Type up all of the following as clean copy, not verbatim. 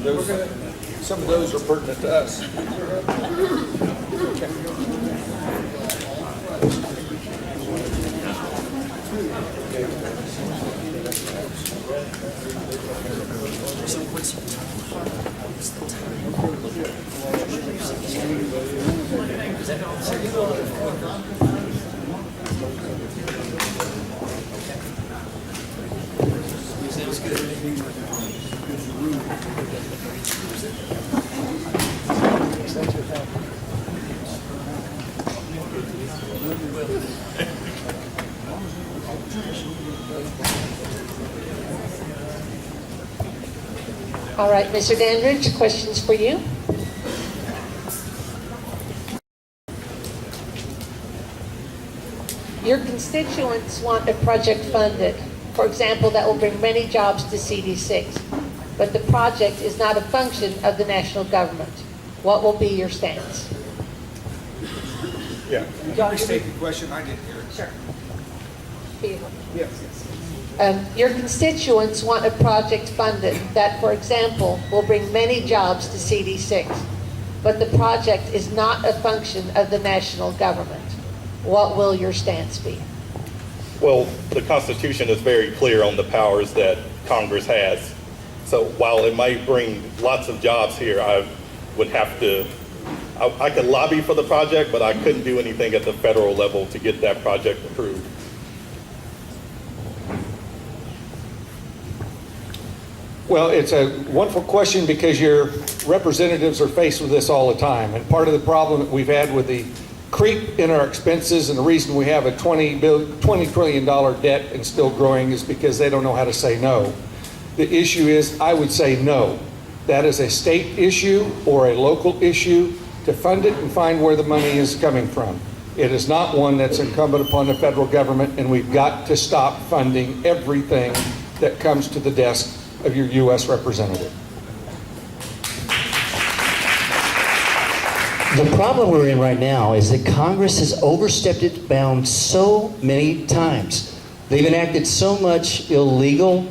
Some of those are pertinent to us. All right, Mr. Dandridge, questions for you? Your constituents want a project funded, for example, that will bring many jobs to CD6, but the project is not a function of the national government. What will be your stance? Yeah. Can you restate the question? I didn't hear it. Sure. Yes. Your constituents want a project funded that, for example, will bring many jobs to CD6, but the project is not a function of the national government. What will your stance be? Well, the Constitution is very clear on the powers that Congress has. So while it might bring lots of jobs here, I would have to, I could lobby for the project, but I couldn't do anything at the federal level to get that project approved. Well, it's a wonderful question because your representatives are faced with this all the time. And part of the problem that we've had with the creep in our expenses and the reason we have a $20 trillion debt and still growing is because they don't know how to say no. The issue is, I would say no. That is a state issue or a local issue to fund it and find where the money is coming from. It is not one that's incumbent upon the federal government, and we've got to stop funding everything that comes to the desk of your U.S. representative. The problem we're in right now is that Congress has overstepped its bounds so many times. They've enacted so much illegal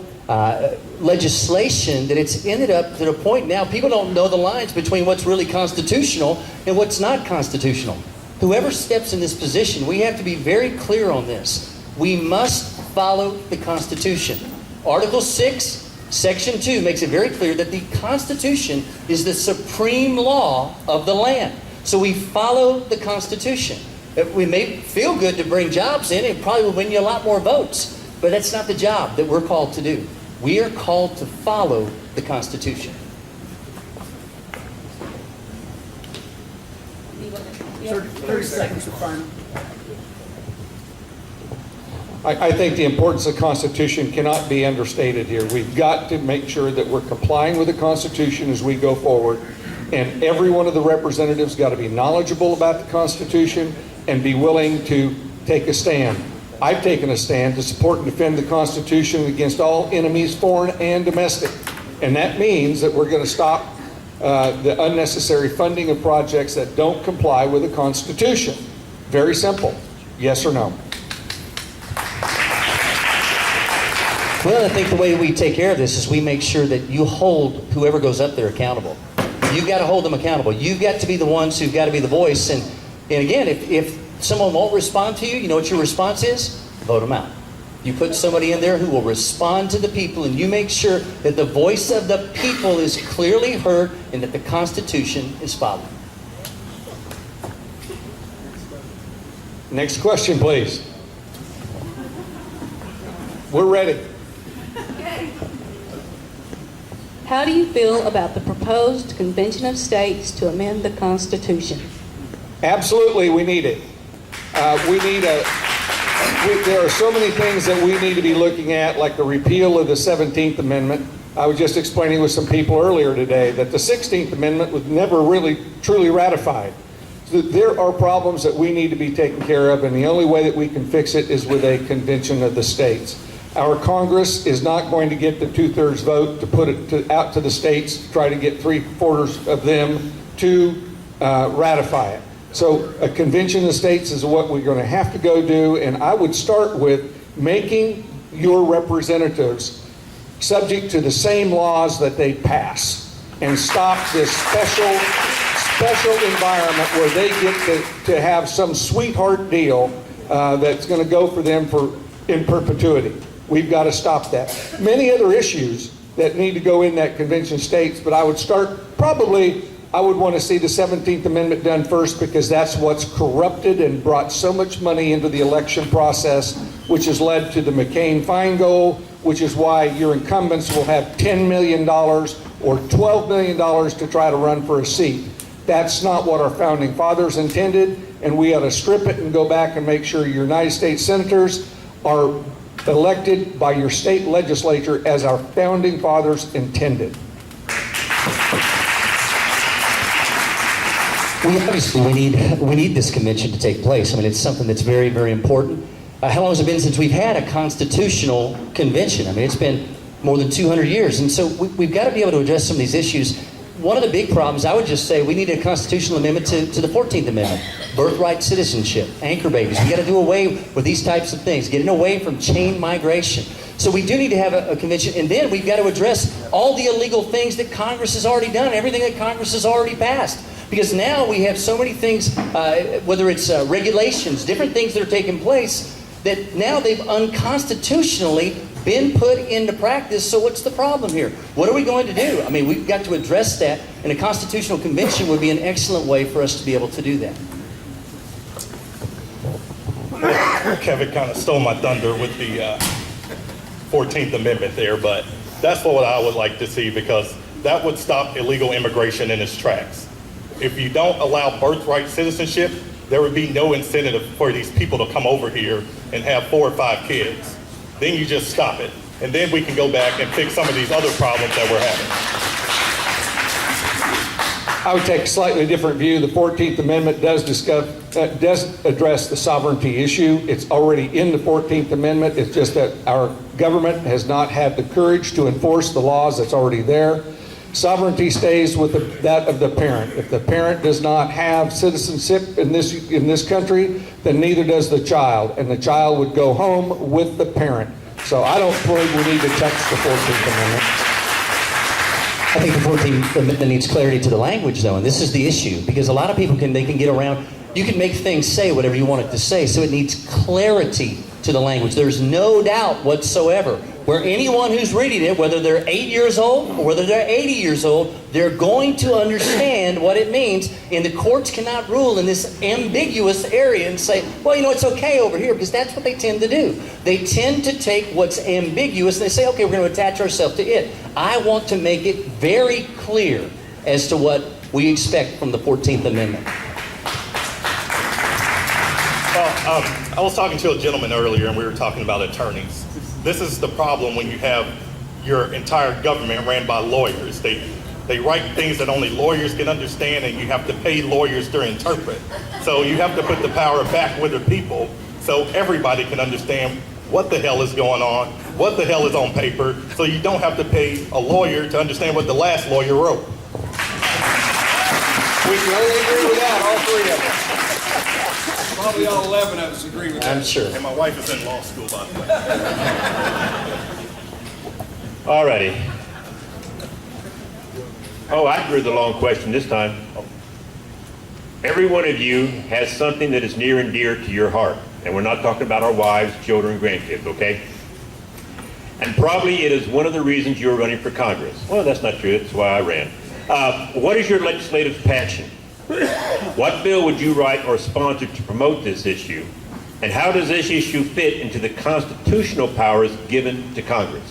legislation that it's ended up to the point now people don't know the lines between what's really constitutional and what's not constitutional. Whoever steps in this position, we have to be very clear on this. We must follow the Constitution. Article 6, Section 2 makes it very clear that the Constitution is the supreme law of the land. So we follow the Constitution. We may feel good to bring jobs in, it probably will win you a lot more votes, but that's not the job that we're called to do. We are called to follow the Constitution. 30 seconds to final. I think the importance of the Constitution cannot be understated here. We've got to make sure that we're complying with the Constitution as we go forward. And every one of the representatives got to be knowledgeable about the Constitution and be willing to take a stand. I've taken a stand to support and defend the Constitution against all enemies, foreign and domestic. And that means that we're going to stop the unnecessary funding of projects that don't comply with the Constitution. Very simple. Yes or no? Well, I think the way we take care of this is we make sure that you hold whoever goes up there accountable. You've got to hold them accountable. You've got to be the ones who've got to be the voice. And again, if someone won't respond to you, you know what your response is? Vote them out. You put somebody in there who will respond to the people, and you make sure that the voice of the people is clearly heard and that the Constitution is followed. Next question, please. We're ready. How do you feel about the proposed Convention of States to amend the Constitution? Absolutely, we need it. There are so many things that we need to be looking at, like the repeal of the 17th Amendment. I was just explaining with some people earlier today that the 16th Amendment was never really truly ratified. So there are problems that we need to be taken care of, and the only way that we can fix it is with a convention of the states. Our Congress is not going to get the 2/3 vote to put it out to the states, to try to get 3/4 of them to ratify it. So a convention of the states is what we're going to have to go do, and I would start with making your representatives subject to the same laws that they pass. and stop this special environment where they get to have some sweetheart deal that's going to go for them in perpetuity. We've got to stop that. Many other issues that need to go in that convention states, but I would start probably, I would want to see the 17th Amendment done first, because that's what's corrupted and brought so much money into the election process, which has led to the McCain fine goal, which is why your incumbents will have $10 million or $12 million to try to run for a seat. That's not what our founding fathers intended, and we ought to strip it and go back and make sure your United States senators are elected by your state legislature as our founding fathers intended. We need this convention to take place. I mean, it's something that's very, very important. How long has it been since we've had a constitutional convention? I mean, it's been more than 200 years. And so we've got to be able to address some of these issues. One of the big problems, I would just say, we need a constitutional amendment to the 14th Amendment. Birthright citizenship, anchor babies. We got to do away with these types of things, getting away from chain migration. So we do need to have a convention, and then we've got to address all the illegal things that Congress has already done, everything that Congress has already passed. Because now we have so many things, whether it's regulations, different things that are taking place, that now they've unconstitutionally been put into practice. So what's the problem here? What are we going to do? I mean, we've got to address that, and a constitutional convention would be an excellent way for us to be able to do that. Kevin kind of stole my thunder with the 14th Amendment there, but that's what I would like to see, because that would stop illegal immigration in its tracks. If you don't allow birthright citizenship, there would be no incentive for these people to come over here and have 4 or 5 kids. Then you just stop it. And then we can go back and fix some of these other problems that we're having. I would take a slightly different view. The 14th Amendment does address the sovereignty issue. It's already in the 14th Amendment. It's just that our government has not had the courage to enforce the laws that's already there. Sovereignty stays with that of the parent. If the parent does not have citizenship in this country, then neither does the child, and the child would go home with the parent. So I don't believe we need to touch the 14th Amendment. I think the 14th Amendment needs clarity to the language, though, and this is the issue, because a lot of people can get around. You can make things say whatever you want it to say, so it needs clarity to the language. There's no doubt whatsoever where anyone who's reading it, whether they're 8 years old or whether they're 80 years old, they're going to understand what it means, and the courts cannot rule in this ambiguous area and say, well, you know, it's okay over here, because that's what they tend to do. They tend to take what's ambiguous and they say, okay, we're going to attach ourselves to it. I want to make it very clear as to what we expect from the 14th Amendment. Well, I was talking to a gentleman earlier, and we were talking about attorneys. This is the problem when you have your entire government ran by lawyers. They write things that only lawyers can understand, and you have to pay lawyers to interpret. So you have to put the power back with the people so everybody can understand what the hell is going on, what the hell is on paper, so you don't have to pay a lawyer to understand what the last lawyer wrote. We can only agree with that, all 3 of us. Probably all 11 of us agree with that. I'm sure. And my wife is in law school, by the way. All righty. Oh, I drew the long question this time. Every one of you has something that is near and dear to your heart. And we're not talking about our wives, children, grandkids, okay? And probably it is one of the reasons you're running for Congress. Well, that's not true. That's why I ran. What is your legislative passion? What bill would you write or sponsor to promote this issue? And how does this issue fit into the constitutional powers given to Congress?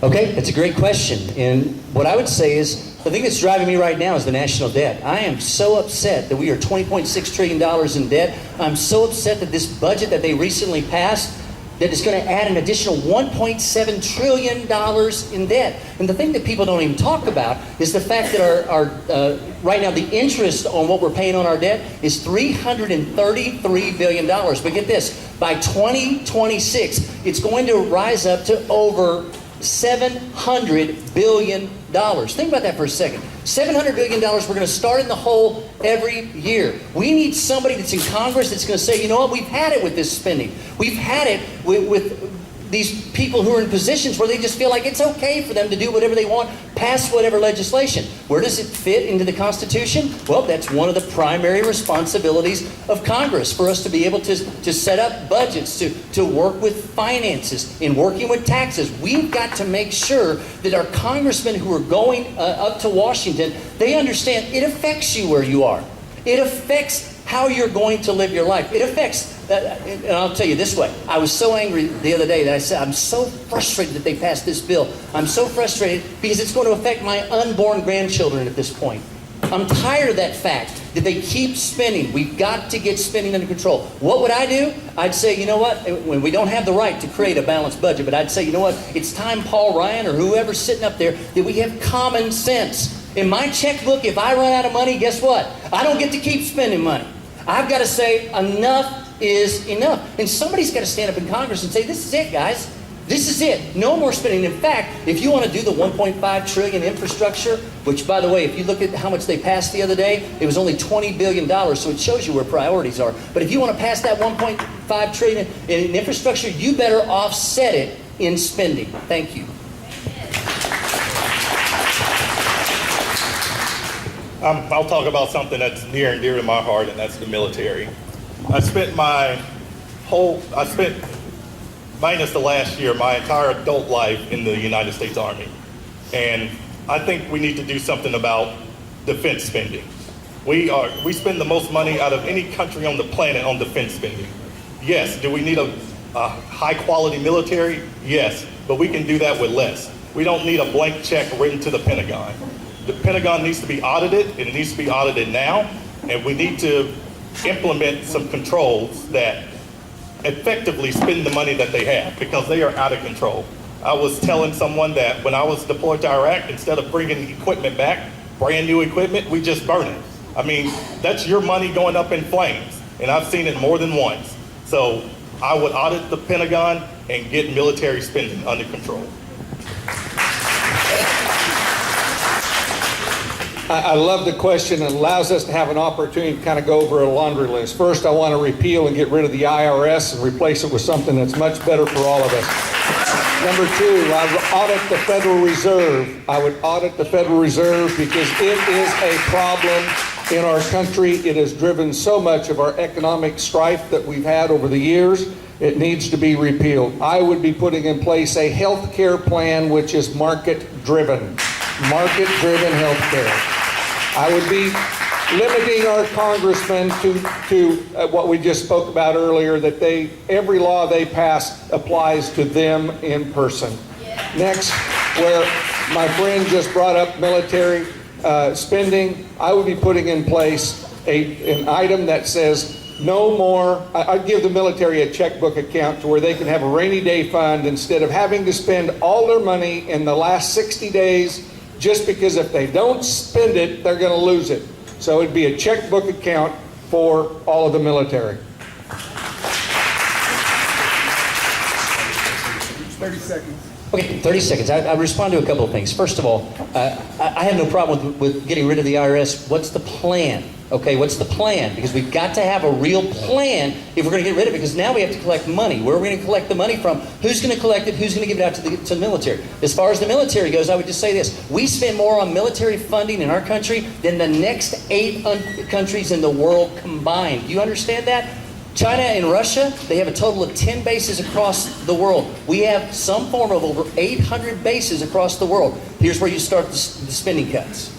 Okay, that's a great question. And what I would say is, the thing that's driving me right now is the national debt. I am so upset that we are $20.6 trillion in debt. I'm so upset that this budget that they recently passed, that is going to add an additional $1.7 trillion in debt. And the thing that people don't even talk about is the fact that our right now the interest on what we're paying on our debt is $333 billion. But get this, by 2026, it's going to rise up to over $700 billion. Think about that for a second. $700 billion we're going to start in the hole every year. We need somebody that's in Congress that's going to say, you know what, we've had it with this spending. We've had it with these people who are in positions where they just feel like it's okay for them to do whatever they want, pass whatever legislation. Where does it fit into the Constitution? Well, that's one of the primary responsibilities of Congress, for us to be able to set up budgets, to work with finances, in working with taxes. We've got to make sure that our congressmen who are going up to Washington, they understand it affects you where you are. It affects how you're going to live your life. It affects, and I'll tell you this way, I was so angry the other day that I said, I'm so frustrated that they passed this bill. I'm so frustrated because it's going to affect my unborn grandchildren at this point. I'm tired of that fact that they keep spending. We've got to get spending under control. What would I do? I'd say, you know what, when we don't have the right to create a balanced budget, but I'd say, you know what, it's time Paul Ryan or whoever's sitting up there that we have common sense. In my checkbook, if I run out of money, guess what? I don't get to keep spending money. I've got to say enough is enough. And somebody's got to stand up in Congress and say, this is it, guys. This is it. No more spending. In fact, if you want to do the $1.5 trillion infrastructure, which, by the way, if you look at how much they passed the other day, it was only $20 billion, so it shows you where priorities are. But if you want to pass that $1.5 trillion in infrastructure, you better offset it in spending. Thank you. I'll talk about something that's near and dear to my heart, and that's the military. I spent minus the last year, my entire adult life in the United States Army. And I think we need to do something about defense spending. We spend the most money out of any country on the planet on defense spending. Yes, do we need a high quality military? Yes, but we can do that with less. We don't need a blank check written to the Pentagon. The Pentagon needs to be audited, and it needs to be audited now, and we need to implement some controls that effectively spend the money that they have, because they are out of control. I was telling someone that when I was deployed to Iraq, instead of bringing equipment back, brand new equipment, we just burn it. I mean, that's your money going up in flames, and I've seen it more than once. So I would audit the Pentagon and get military spending under control. I love the question. It allows us to have an opportunity to kind of go over a laundry list. First, I want to repeal and get rid of the IRS and replace it with something that's much better for all of us. Number two, I would audit the Federal Reserve. I would audit the Federal Reserve because it is a problem in our country. It has driven so much of our economic strife that we've had over the years. It needs to be repealed. I would be putting in place a health care plan which is market-driven. Market-driven health care. I would be limiting our congressmen to what we just spoke about earlier, that every law they pass applies to them in person. Next, where my friend just brought up military spending, I would be putting in place an item that says no more. I'd give the military a checkbook account to where they can have a rainy day fund instead of having to spend all their money in the last 60 days just because if they don't spend it, they're going to lose it. So it'd be a checkbook account for all of the military. 30 seconds. Okay, 30 seconds. I respond to a couple of things. First of all, I have no problem with getting rid of the IRS. What's the plan? Okay, what's the plan? Because we've got to have a real plan if we're going to get rid of it, because now we have to collect money. Where are we going to collect the money from? Who's going to collect it? Who's going to give it out to the military? As far as the military goes, I would just say this. We spend more on military funding in our country than the next 8 countries in the world combined. Do you understand that? China and Russia, they have a total of 10 bases across the world. We have some form of over 800 bases across the world. Here's where you start the spending cuts.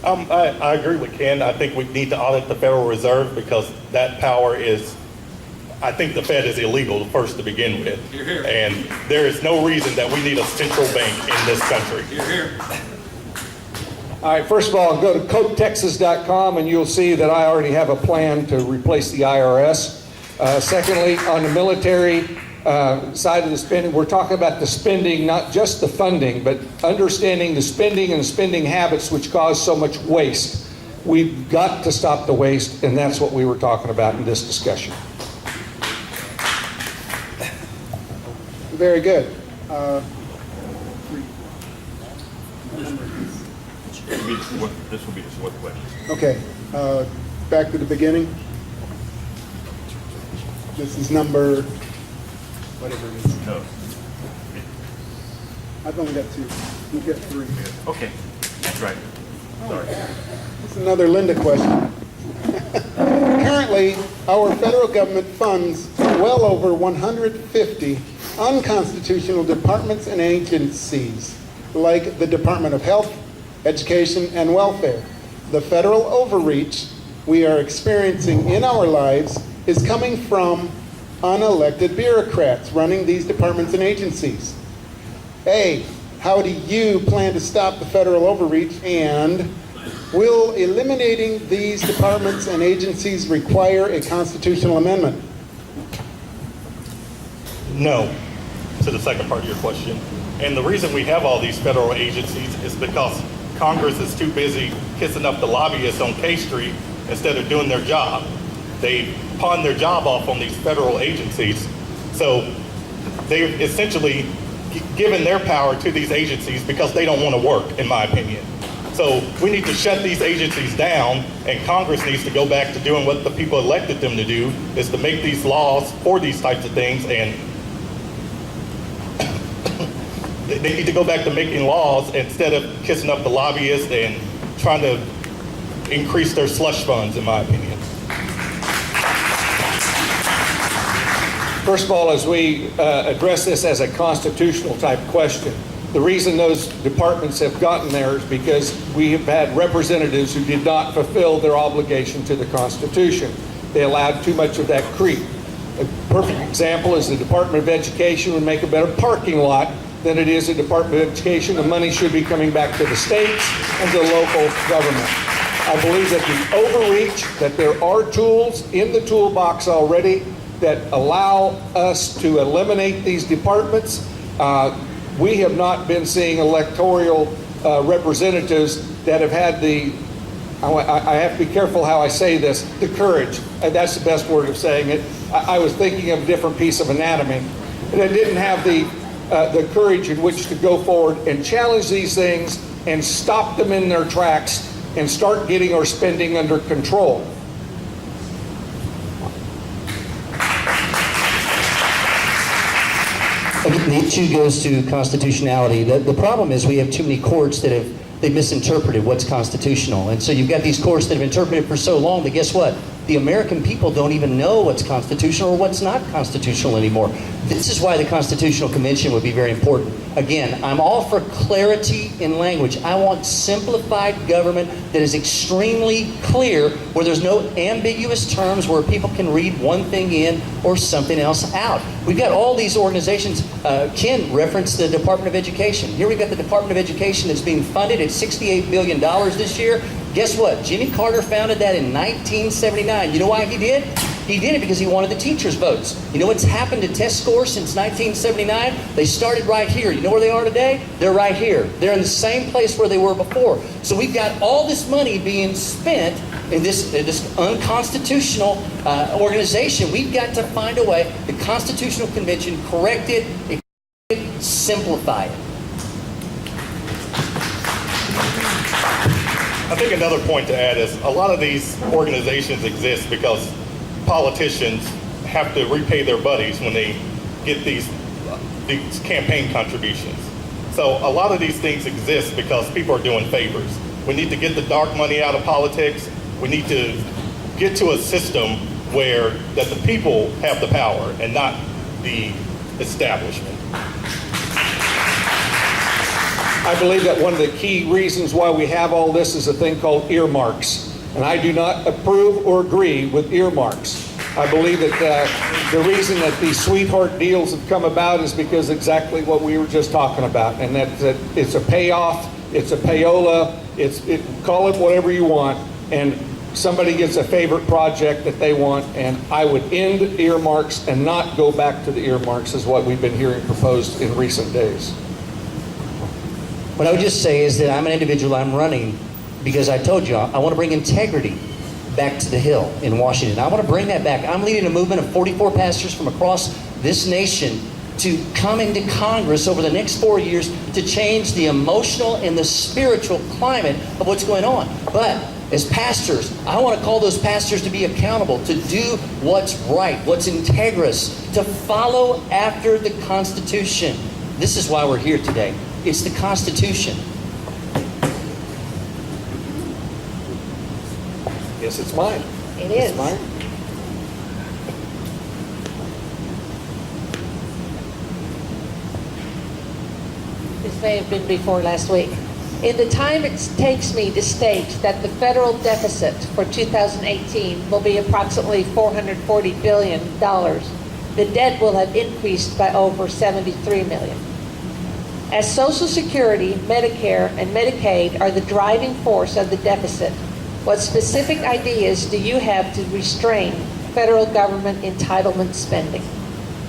I agree with Ken. I think we need to audit the Federal Reserve because that power is, I think the Fed is illegal first to begin with. Hear, hear. And there is no reason that we need a central bank in this country. Here, here. All right, first of all, go to copetexas.com and you'll see that I already have a plan to replace the IRS. Secondly, on the military side of the spending, we're talking about the spending, not just the funding, but understanding the spending and the spending habits which cause so much waste. We've got to stop the waste, and that's what we were talking about in this discussion. Very good. This will be the fourth question. Okay. back to the beginning. This is number, whatever it is. No. I've only got 2. You've got 3. Okay, that's right. Sorry. This is another Linda question. Currently, our federal government funds well over 150 unconstitutional departments and agencies, like the Department of Health, Education, and Welfare. The federal overreach we are experiencing in our lives is coming from unelected bureaucrats running these departments and agencies. A, how do you plan to stop the federal overreach? And will eliminating these departments and agencies require a constitutional amendment? No, to the second part of your question. And the reason we have all these federal agencies is because Congress is too busy kissing up the lobbyists on K Street instead of doing their job. They pawn their job off on these federal agencies. So they've essentially given their power to these agencies because they don't want to work, in my opinion. So we need to shut these agencies down, and Congress needs to go back to doing what the people elected them to do, is to make these laws for these types of things, and they need to go back to making laws instead of kissing up the lobbyists and trying to increase their slush funds, in my opinion. First of all, as we address this as a constitutional type question, the reason those departments have gotten there is because we have had representatives who did not fulfill their obligation to the Constitution. They allowed too much of that creep. A perfect example is the Department of Education would make a better parking lot than it is a Department of Education. The money should be coming back to the states and to local government. I believe that the overreach, that there are tools in the toolbox already that allow us to eliminate these departments. We have not been seeing electoral representatives that have had the, I have to be careful how I say this, the courage. That's the best word of saying it. I was thinking of a different piece of anatomy. And it didn't have the courage in which to go forward and challenge these things and stop them in their tracks and start getting our spending under control. The issue goes to constitutionality. The problem is we have too many courts that they've misinterpreted what's constitutional. And so you've got these courts that have interpreted for so long that guess what? The American people don't even know what's constitutional or what's not constitutional anymore. This is why the Constitutional Convention would be very important. Again, I'm all for clarity in language. I want simplified government that is extremely clear, where there's no ambiguous terms where people can read one thing in or something else out. We've got all these organizations. Ken referenced the Department of Education. Here we've got the Department of Education that's being funded at $68 billion this year. Guess what? Jimmy Carter founded that in 1979. You know why he did? He did it because he wanted the teachers' votes. You know what's happened to test scores since 1979? They started right here. You know where they are today? They're right here. They're in the same place where they were before. So we've got all this money being spent in this unconstitutional organization. We've got to find a way. The Constitutional Convention correct it, simplify it. I think another point to add is a lot of these organizations exist because politicians have to repay their buddies when they get these campaign contributions. So a lot of these things exist because people are doing favors. We need to get the dark money out of politics. We need to get to a system where that the people have the power and not the establishment. I believe that one of the key reasons why we have all this is a thing called earmarks. And I do not approve or agree with earmarks. I believe that the reason that these sweetheart deals have come about is because exactly what we were just talking about. And that it's a payoff, it's a payola, call it whatever you want. And somebody gets a favorite project that they want. And I would end earmarks and not go back to the earmarks is what we've been hearing proposed in recent days. What I would just say is that I'm an individual, I'm running because I told you I want to bring integrity back to the Hill in Washington. I want to bring that back. I'm leading a movement of 44 pastors from across this nation to come into Congress over the next 4 years to change the emotional and the spiritual climate of what's going on. But As pastors, I want to call those pastors to be accountable, to do what's right, what's integrous, to follow after the Constitution. This is why we're here today. It's the Constitution. Yes, it's mine. It is. It's mine. This may have been before last week. In the time it takes me to state that the federal deficit for 2018 will be approximately $440 billion, the debt will have increased by over $73 million. As Social Security, Medicare, and Medicaid are the driving force of the deficit, what specific ideas do you have to restrain federal government entitlement spending?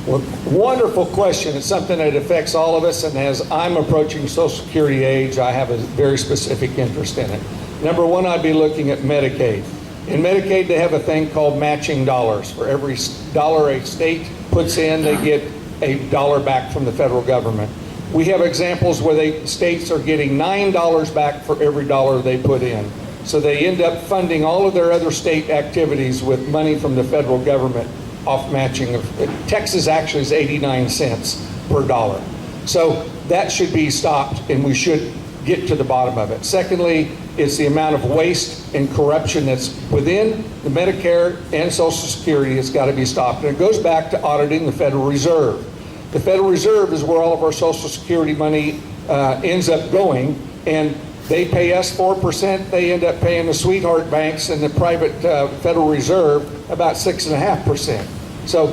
Well, wonderful question. It's something that affects all of us, and as I'm approaching Social Security age, I have a very specific interest in it. Number one, I'd be looking at Medicaid. In Medicaid, they have a thing called matching dollars. For every dollar a state puts in, they get a dollar back from the federal government. We have examples where states are getting $9 back for every dollar they put in. So they end up funding all of their other state activities with money from the federal government off matching. Texas actually is 89 cents per dollar. So that should be stopped, and we should get to the bottom of it. Secondly, it's the amount of waste and corruption that's within the Medicare and Social Security. It's got to be stopped. And it goes back to auditing the Federal Reserve. The Federal Reserve is where all of our Social Security money ends up going, and they pay us 4%. They end up paying the sweetheart banks and the private Federal Reserve about 6.5%. So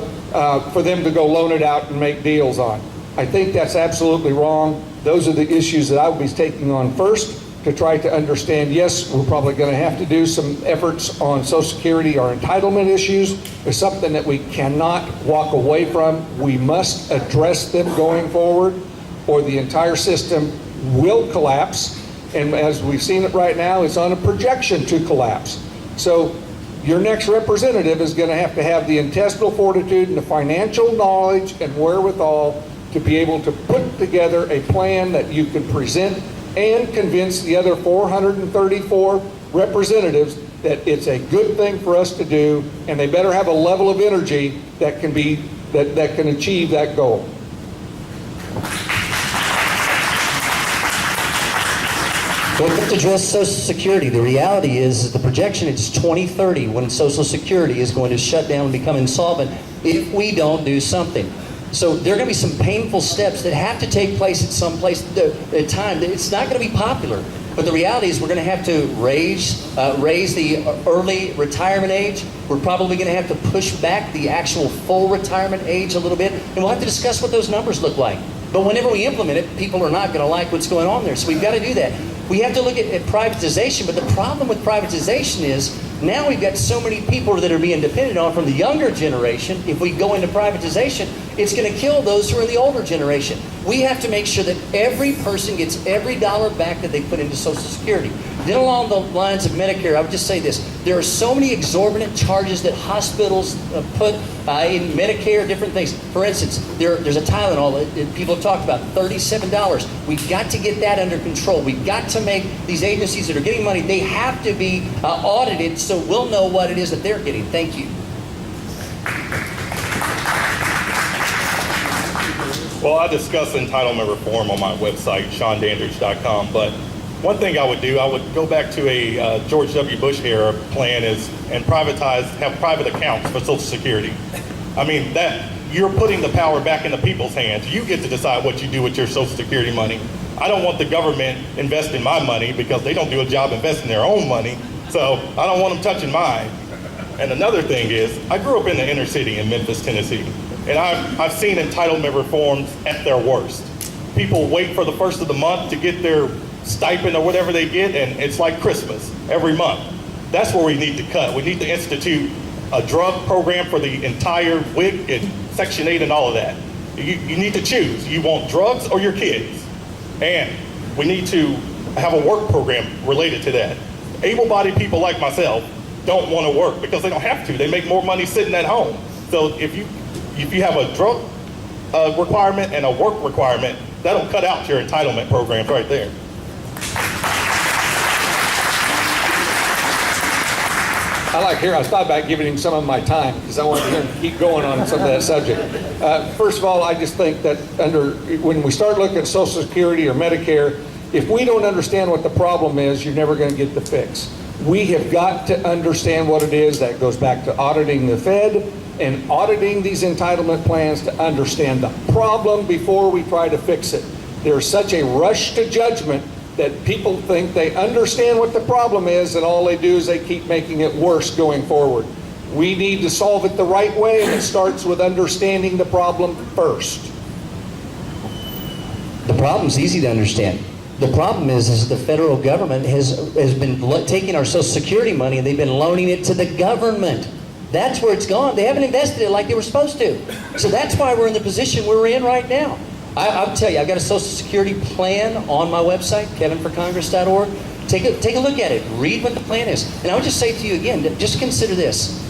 for them to go loan it out and make deals on. I think that's absolutely wrong. Those are the issues that I would be taking on first to try to understand, yes, we're probably going to have to do some efforts on Social Security. Our entitlement issues is something that we cannot walk away from. We must address them going forward, or the entire system will collapse. And as we've seen it right now, it's on a projection to collapse. So your next representative is going to have the intestinal fortitude and the financial knowledge and wherewithal to be able to put together a plan that you can present and convince the other 434 representatives that it's a good thing for us to do, and they better have a level of energy that can achieve that goal. Well, let's address Social Security. The reality is the projection is 2030 when Social Security is going to shut down and become insolvent if we don't do something. So there are going to be some painful steps that have to take place at some place at time. It's not going to be popular, but the reality is we're going to have to raise the early retirement age. We're probably going to have to push back the actual full retirement age a little bit, and we'll have to discuss what those numbers look like. But whenever we implement it, people are not going to like what's going on there. So we've got to do that. We have to look at privatization, but the problem with privatization is now we've got so many people that are being depended on from the younger generation. If we go into privatization, it's going to kill those who are in the older generation. We have to make sure that every person gets every dollar back that they put into Social Security. Then along the lines of Medicare, I would just say this. There are so many exorbitant charges that hospitals put in Medicare, different things. For instance, there's a Tylenol that people have talked about, $37. We've got to get that under control. We've got to make these agencies that are getting money, they have to be audited so we'll know what it is that they're getting. Thank you. Well, I discuss entitlement reform on my website, ShawnDandridge.com, but one thing I would do, I would go back to a George W. Bush era plan and have private accounts for Social Security. I mean, that you're putting the power back in the people's hands. You get to decide what you do with your Social Security money. I don't want the government investing my money because they don't do a job investing their own money, so I don't want them touching mine. And another thing is, I grew up in the inner city in Memphis, Tennessee, and I've seen entitlement reforms at their worst. People wait for the first of the month to get their stipend or whatever they get, and it's like Christmas every month. That's where we need to cut. We need to institute a drug program for the entire WIC and Section 8 and all of that. You need to choose. You want drugs or your kids? And we need to have a work program related to that. Able-bodied people like myself don't want to work because they don't have to. They make more money sitting at home. So if you have a drug requirement and a work requirement, that'll cut out your entitlement programs right there. I thought about giving him some of my time because I wanted to hear him keep going on some of that subject. First of all, I just think that when we start looking at Social Security or Medicare, if we don't understand what the problem is, you're never going to get the fix. We have got to understand what it is. That goes back to auditing the Fed and auditing these entitlement plans to understand the problem before we try to fix it. There's such a rush to judgment that people think they understand what the problem is, and all they do is they keep making it worse going forward. We need to solve it the right way, and it starts with understanding the problem first. The problem's easy to understand. The problem is the federal government has been taking our Social Security money and they've been loaning it to the government. That's where it's gone. They haven't invested it like they were supposed to. So that's why we're in the position we're in right now. I'll tell you, I've got a Social Security plan on my website, kevinforcongress.org. Take a look at it. Read what the plan is. And I would just say to you again, just consider this.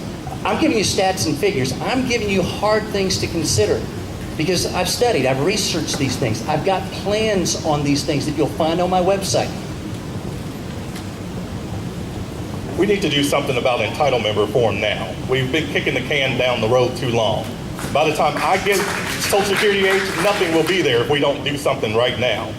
I'm giving you stats and figures. I'm giving you hard things to consider because I've studied, I've researched these things. I've got plans on these things that you'll find on my website. We need to do something about entitlement reform now. We've been kicking the can down the road too long. By the time I get Social Security age, nothing will be there if we don't do something right now.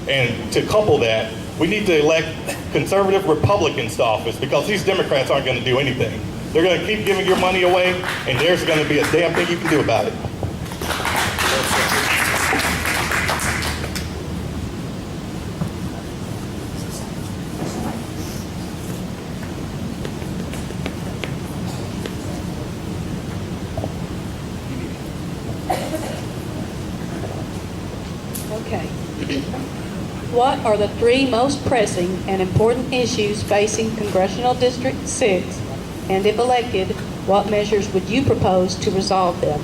And to couple that, we need to elect conservative Republicans to office because these Democrats aren't going to do anything. They're going to keep giving your money away, and there's going to be a damn thing you can do about it. Okay. What are the three most pressing and important issues facing Congressional District 6? And if elected, what measures would you propose to resolve them?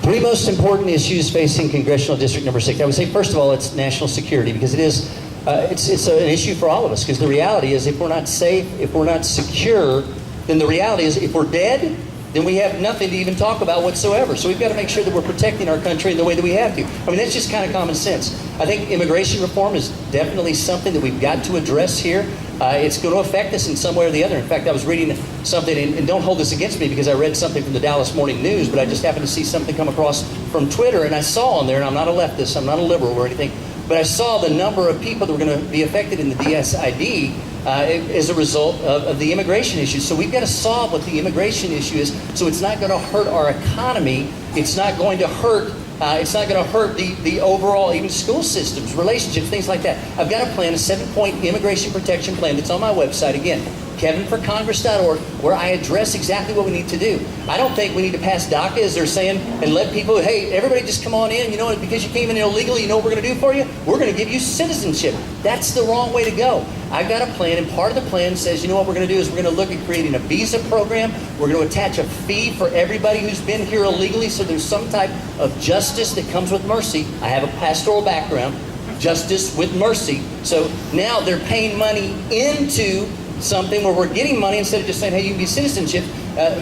Three most important issues facing Congressional District number 6. I would say, first of all, it's national security because it's an issue for all of us. Because the reality is, if we're not safe, if we're not secure, then the reality is, if we're dead, then we have nothing to even talk about whatsoever. So we've got to make sure that we're protecting our country in the way that we have to. I mean, that's just kind of common sense. I think immigration reform is definitely something that we've got to address here. It's going to affect us in some way or the other. In fact, I was reading something, and don't hold this against me because I read something from the Dallas Morning News, but I just happened to see something come across from Twitter, and I saw on there, and I'm not a leftist, I'm not a liberal or anything, but I saw the number of people that were going to be affected in the DSID as a result of the immigration issue. So we've got to solve what the immigration issue is so it's not going to hurt our economy. It's not going to hurt the overall even school systems, relationships, things like that. I've got a plan, a 7-point immigration protection plan that's on my website. Again, kevinforcongress.org, where I address exactly what we need to do. I don't think we need to pass DACA, as they're saying, and let people, hey, everybody just come on in. You know what, because you came in illegally, you know what we're going to do for you? We're going to give you citizenship. That's the wrong way to go. I've got a plan, and part of the plan says, you know what we're going to do is we're going to look at creating a visa program. We're going to attach a fee for everybody who's been here illegally, so there's some type of justice that comes with mercy. I have a pastoral background, justice with mercy. So now they're paying money into something where we're getting money instead of just saying, hey, you can be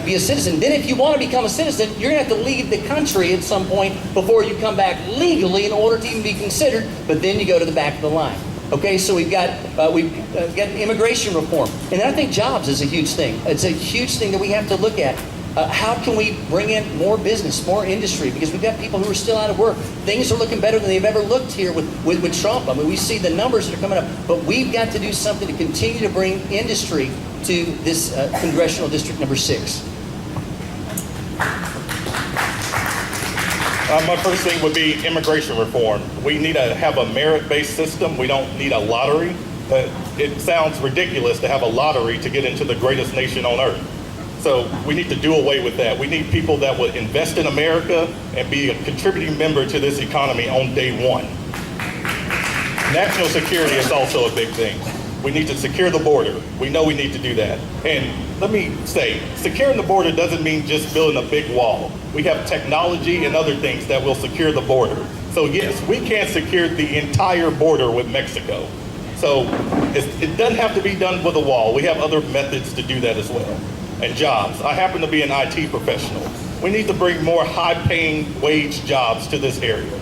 be a citizen. Then if you want to become a citizen, you're going to have to leave the country at some point before you come back legally in order to even be considered, but then you go to the back of the line. Okay, so we've got immigration reform. And I think jobs is a huge thing. It's a huge thing that we have to look at. How can we bring in more business, more industry? Because we've got people who are still out of work. Things are looking better than they've ever looked here with Trump. I mean, we see the numbers that are coming up. But we've got to do something to continue to bring industry to this Congressional District number 6. My first thing would be immigration reform. We need to have a merit-based system. We don't need a lottery. It sounds ridiculous to have a lottery to get into the greatest nation on earth. So we need to do away with that. We need people that will invest in America and be a contributing member to this economy on day one. National security is also a big thing. We need to secure the border. We know we need to do that. And let me say, securing the border doesn't mean just building a big wall. We have technology and other things that will secure the border. So yes, we can't secure the entire border with Mexico. So it doesn't have to be done with a wall. We have other methods to do that as well. And jobs. I happen to be an IT professional. We need to bring more high-paying wage jobs to this area.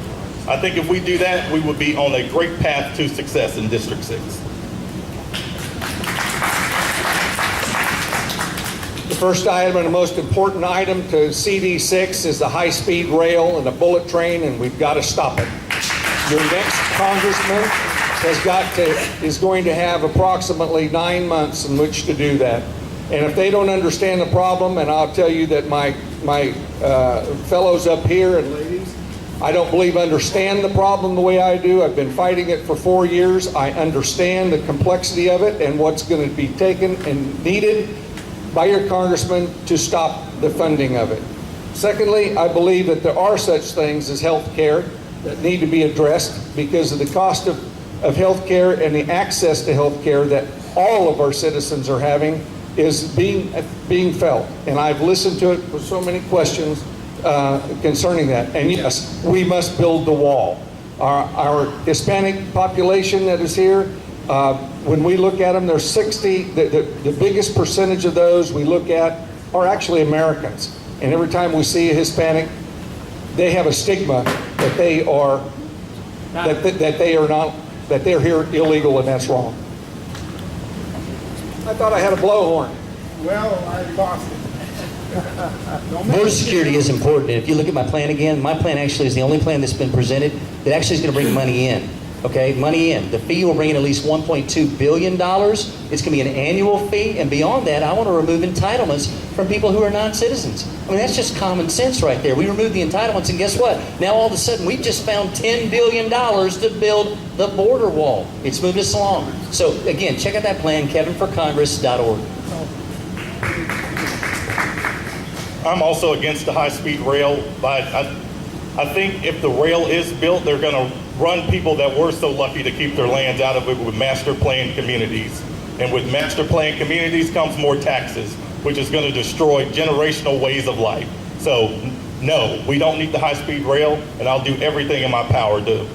I think if we do that, we would be on a great path to success in District 6. First item and the most important item to CD6 is the high-speed rail and the bullet train, and we've got to stop it. Your next congressman is going to have approximately 9 months in which to do that. And if they don't understand the problem, and I'll tell you that my fellows up here and ladies, I don't believe understand the problem the way I do. I've been fighting it for 4 years. I understand the complexity of it and what's going to be taken and needed by your congressman to stop the funding of it. Secondly, I believe that there are such things as health care that need to be addressed because of the cost of health care and the access to health care that all of our citizens are having is being felt. And I've listened to it with so many questions concerning that. And yes, we must build the wall. Our Hispanic population that is here, when we look at them, there's 60, the biggest percentage of those we look at are actually Americans. And every time we see a Hispanic, they have a stigma that they are that they're here illegal, and that's wrong. I thought I had a blowhorn. Well, I lost it. Border security is important. And if you look at my plan again, my plan actually is the only plan that's been presented that actually is going to bring money in. Okay, money in. The fee will bring in at least $1.2 billion. It's going to be an annual fee, and beyond that, I want to remove entitlements from people who are non-citizens. I mean, that's just common sense right there. We remove the entitlements, and guess what? Now all of a sudden, we've just found $10 billion to build the border wall. It's moved us along. So again, check out that plan, kevinforcongress.org. I'm also against the high-speed rail, but I think if the rail is built, they're going to run people that were so lucky to keep their lands out of it with master plan communities. And with master plan communities comes more taxes, which is going to destroy generational ways of life. So no, we don't need the high-speed rail, and I'll do everything in my power to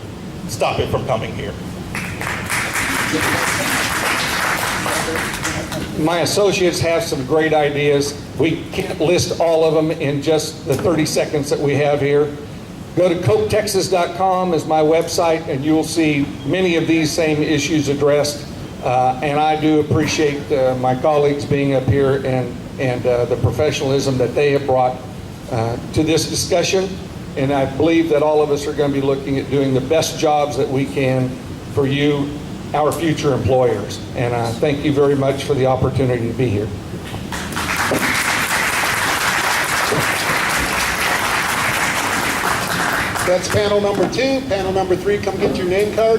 stop it from coming here. My associates have some great ideas. We can't list all of them in just the 30 seconds that we have here. Go to copetexas.com is my website, and you'll see many of these same issues addressed. And I do appreciate my colleagues being up here and the professionalism that they have brought to this discussion. And I believe that all of us are going to be looking at doing the best jobs that we can for you, our future employers. And thank you very much for the opportunity to be here. That's panel number 2. Panel number 3, come get your name card.